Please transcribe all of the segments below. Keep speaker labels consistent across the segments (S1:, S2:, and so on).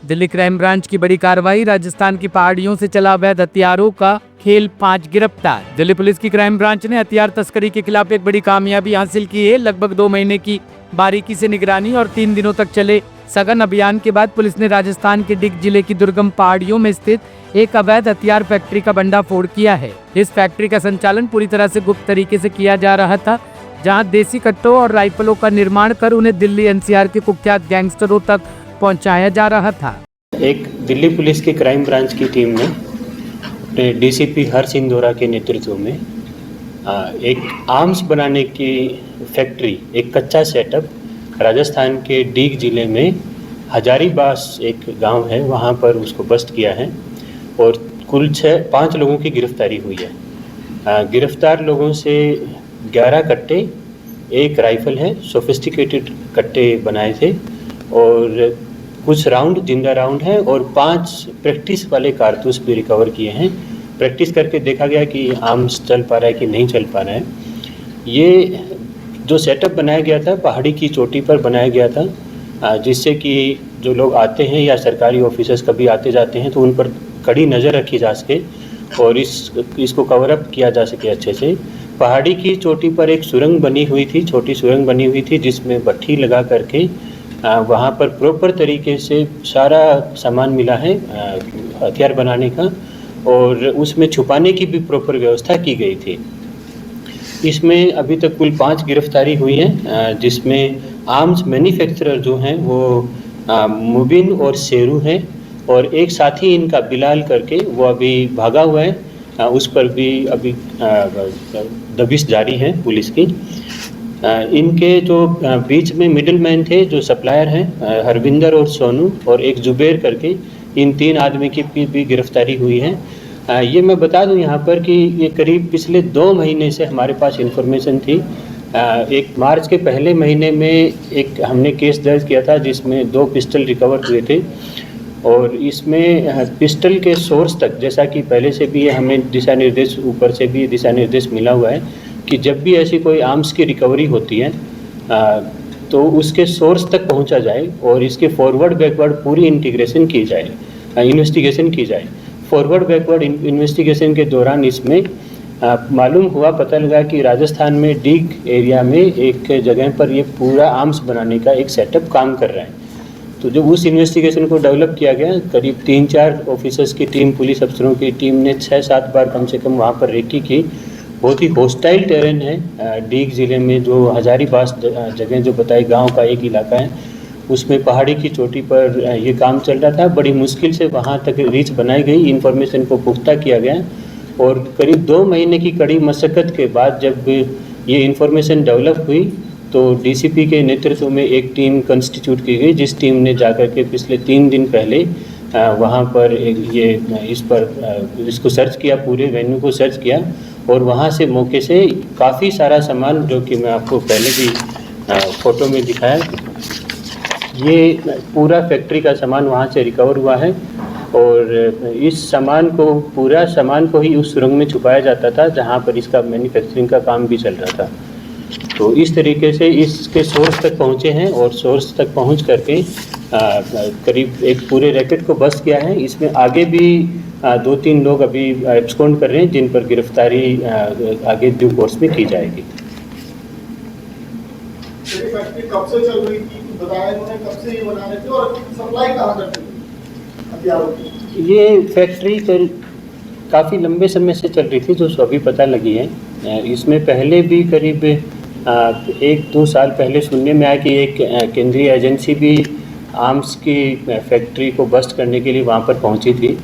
S1: Delhi crime branch की बड़ी कार्रवाई, राजस्थान की पहाड़ियों से चला अवैध हथियारों का खेल, 5 गिरफ्तार। दिल्ली पुलिस की क्राइम ब्रांच ने हथियार तस्करी के खिलाफ एक बड़ी कामयाबी हासिल की है। लगभग 2 महीने की बारीकी से निगरानी और 3 दिनों तक चले सघन अभियान के बाद पुलिस ने राजस्थान के डिग जिले की दुर्गम पहाड़ियों में स्थित एक अवैध हथियार फैक्ट्री का भंडाफोड़ किया है। इस फैक्ट्री का संचालन पूरी तरह से गुप्त तरीके से किया जा रहा था, जहां देसी कट्टों और राइफलों का निर्माण कर उन्हें दिल्ली एनसीआर के कुख्यात गैंगस्टरों तक पहुंचाया जा रहा था।
S2: एक दिल्ली पुलिस की क्राइम ब्रांच की टीम ने अपने डीसीपी हर सिंह के नेतृत्व में एक आर्म्स बनाने की फैक्ट्री, एक कच्चा सेटअप राजस्थान के डीग जिले में हजारीबास एक गांव है, वहां पर उसको बस्ट किया है और कुल 5 लोगों की गिरफ्तारी हुई है। गिरफ्तार लोगों से 11 कट्टे, एक राइफल है, सोफिस्टिकेटेड कट्टे बनाए थे और कुछ राउंड, जिंदा राउंड है और 5 प्रैक्टिस वाले कारतूस भी रिकवर किए हैं। प्रैक्टिस करके देखा गया कि आर्म्स चल पा रहा है कि नहीं चल पा रहा है। ये जो सेटअप बनाया गया था पहाड़ी की चोटी पर बनाया गया था, जिससे कि जो लोग आते हैं या सरकारी ऑफिसर्स कभी आते जाते हैं तो उन पर कड़ी नज़र रखी जा सके और इसको कवर अप किया जा सके अच्छे से। पहाड़ी की चोटी पर एक सुरंग बनी हुई थी, छोटी सुरंग बनी हुई थी, जिसमें भट्ठी लगा करके वहाँ पर प्रॉपर तरीके से सारा सामान मिला है हथियार बनाने का और उसमें छुपाने की भी प्रॉपर व्यवस्था की गई थी। इसमें अभी तक कुल 5 गिरफ्तारी हुई है, जिसमें आर्म्स मैन्युफैक्चरर जो हैं वो मुबिन और शेरू हैं और एक साथी इनका बिलाल करके वो अभी भागा हुआ है, उस पर भी अभी दबिश जारी है पुलिस की। इनके जो बीच में मिडिल मैन थे, जो सप्लायर हैं, हरविंदर और सोनू और एक जुबेर करके, इन 3 आदमी की भी गिरफ्तारी हुई है। ये मैं बता दूं यहाँ पर कि ये करीब पिछले 2 महीने से हमारे पास इंफॉर्मेशन थी। एक मार्च के पहले महीने में एक हमने केस दर्ज किया था जिसमें 2 पिस्टल रिकवर हुए थे और इसमें पिस्टल के सोर्स तक, जैसा कि पहले से भी हमें दिशा निर्देश, ऊपर से भी दिशा निर्देश मिला हुआ है कि जब भी ऐसी कोई आर्म्स की रिकवरी होती है तो उसके सोर्स तक पहुंचा जाए और इसके फॉरवर्ड बैकवर्ड पूरी इंटीग्रेशन की जाए, इन्वेस्टिगेशन की जाए। फॉरवर्ड बैकवर्ड इन्वेस्टिगेशन के दौरान इसमें मालूम हुआ, पता लगा कि राजस्थान में डीग एरिया में एक जगह पर ये पूरा आर्म्स बनाने का एक सेटअप काम कर रहा है। तो जब उस इन्वेस्टिगेशन को डेवलप किया गया, करीब 3-4 ऑफिसर्स की टीम, पुलिस अफसरों की टीम ने 6-7 बार कम से कम वहाँ पर रेकी की। बहुत ही हॉस्टाइल टेरेन है डीग ज़िले में, जो हजारीबास जगह जो बताई, गांव का एक इलाका है, उसमें पहाड़ी की चोटी पर ये काम चल रहा था। बड़ी मुश्किल से वहां तक रीच बनाई गई, इन्फॉर्मेशन को पुख्ता किया गया और करीब 2 महीने की कड़ी मशक्क़त के बाद जब ये इन्फॉर्मेशन डेवलप हुई तो डीसीपी के नेतृत्व में एक टीम कंस्टिट्यूट की गई, जिस टीम ने जाकर के पिछले 3 दिन पहले वहाँ पर इसको सर्च किया, पूरे वेन्यू को सर्च किया और वहाँ से मौके से काफ़ी सारा सामान, जो कि मैं आपको पहले भी फ़ोटो में दिखाया, ये पूरा फैक्ट्री का सामान वहाँ से रिकवर हुआ है और इस सामान को, पूरा सामान को ही उस सुरंग में छुपाया जाता था जहाँ पर इसका मैन्युफैक्चरिंग का काम भी चल रहा था। तो इस तरीके से इसके सोर्स तक पहुँचे हैं और सोर्स तक पहुँच करके करीब एक पूरे रैकेट को बस्ट किया है। इसमें आगे भी 2-3 लोग अभी एब्सकॉन्ड कर रहे हैं, जिन पर गिरफ्तारी आगे ड्यू कोर्स में की जाएगी।
S3: फैक्ट्री कब से चल रही थी, बताया उन्होंने, कब से ये बना रहे थे और सप्लाई कहाँ करते थे हथियारों की? ये
S2: फैक्ट्री काफ़ी लंबे समय से चल रही थी, जो अभी पता लगी है। इसमें पहले भी करीब 1-2 साल पहले सुनने में आया कि एक केंद्रीय एजेंसी भी आर्म्स की फैक्ट्री को बस्ट करने के लिए वहाँ पर पहुँची थी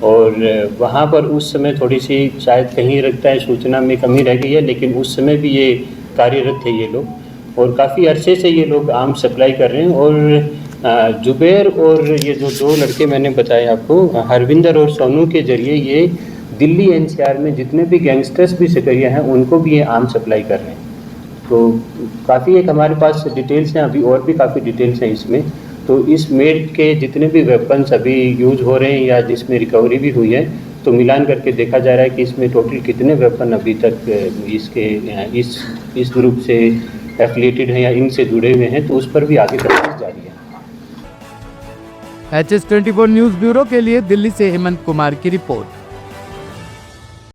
S2: और वहाँ पर उस समय थोड़ी सी शायद कहीं लगता है सूचना में कमी रह गई है, लेकिन उस समय भी ये कार्यरत थे ये लोग और काफ़ी अरसे से ये लोग आर्म्स सप्लाई कर रहे हैं। और जुबैर और ये जो 2 लड़के मैंने बताए आपको, हरविंदर और सोनू के जरिए ये दिल्ली एनसीआर में जितने भी गैंगस्टर्स भी सिकरिया हैं उनको भी ये आर्म्स सप्लाई कर रहे हैं। तो काफ़ी एक हमारे पास डिटेल्स हैं, अभी और भी काफ़ी डिटेल्स हैं इसमें। तो इस मेड के जितने भी वेपन्स अभी यूज हो रहे हैं या जिसमें रिकवरी भी हुई है, तो मिलान करके देखा जा रहा है कि इसमें टोटल कितने वेपन अभी तक इसके इस ग्रुप से एफिलिएटेड हैं या इनसे जुड़े हुए हैं, तो उस पर भी आगे तफ्तीश जारी है।
S1: HS24 न्यूज ब्यूरो के लिए दिल्ली से हेमंत कुमार की रिपोर्ट।